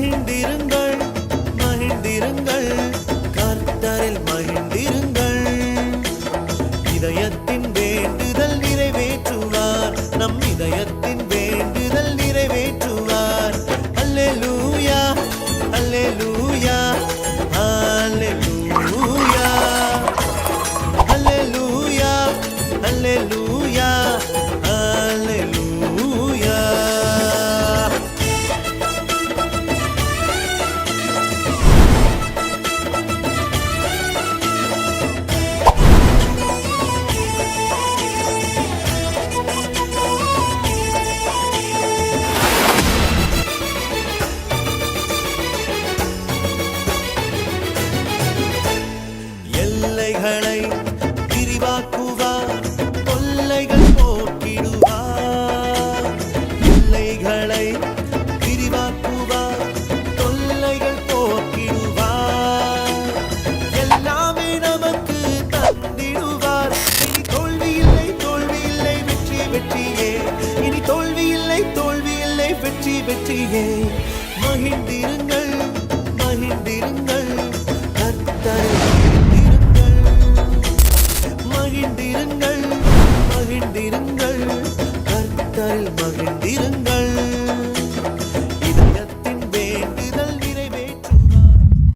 மகிழ்ந்திருங்கள் மகிழ்ந்திருங்கள் கர்த்தரில் மகிழ்ந்திருங்கள். இதயத்தின் வேண்டுதல் நிறைவேற்றுவார், நம் இதயத்தின் வேண்டுதல் நிறைவேற்றுவார். அல்லேலூயா அல்லேலூயா அல்லேலூயா அல்லேலூயா அல்லேலூயா அல்லேலூயா. எல்லைகளை விரிவாக்குவார், தொல்லைகள் போக்கிடுவார். எல்லைகளை விரிவாக்குவார், தொல்லைகள் போக்கிடுவார். எல்லாமே நமக்கு தந்திடுவார். இனி தோல்வி இல்லை தோல்வி இல்லை வெற்றி வெற்றியே. இனி தோல்வி இல்லை தோல்வி இல்லை வெற்றி வெற்றியே. மகிழ்ந்திருங்கள்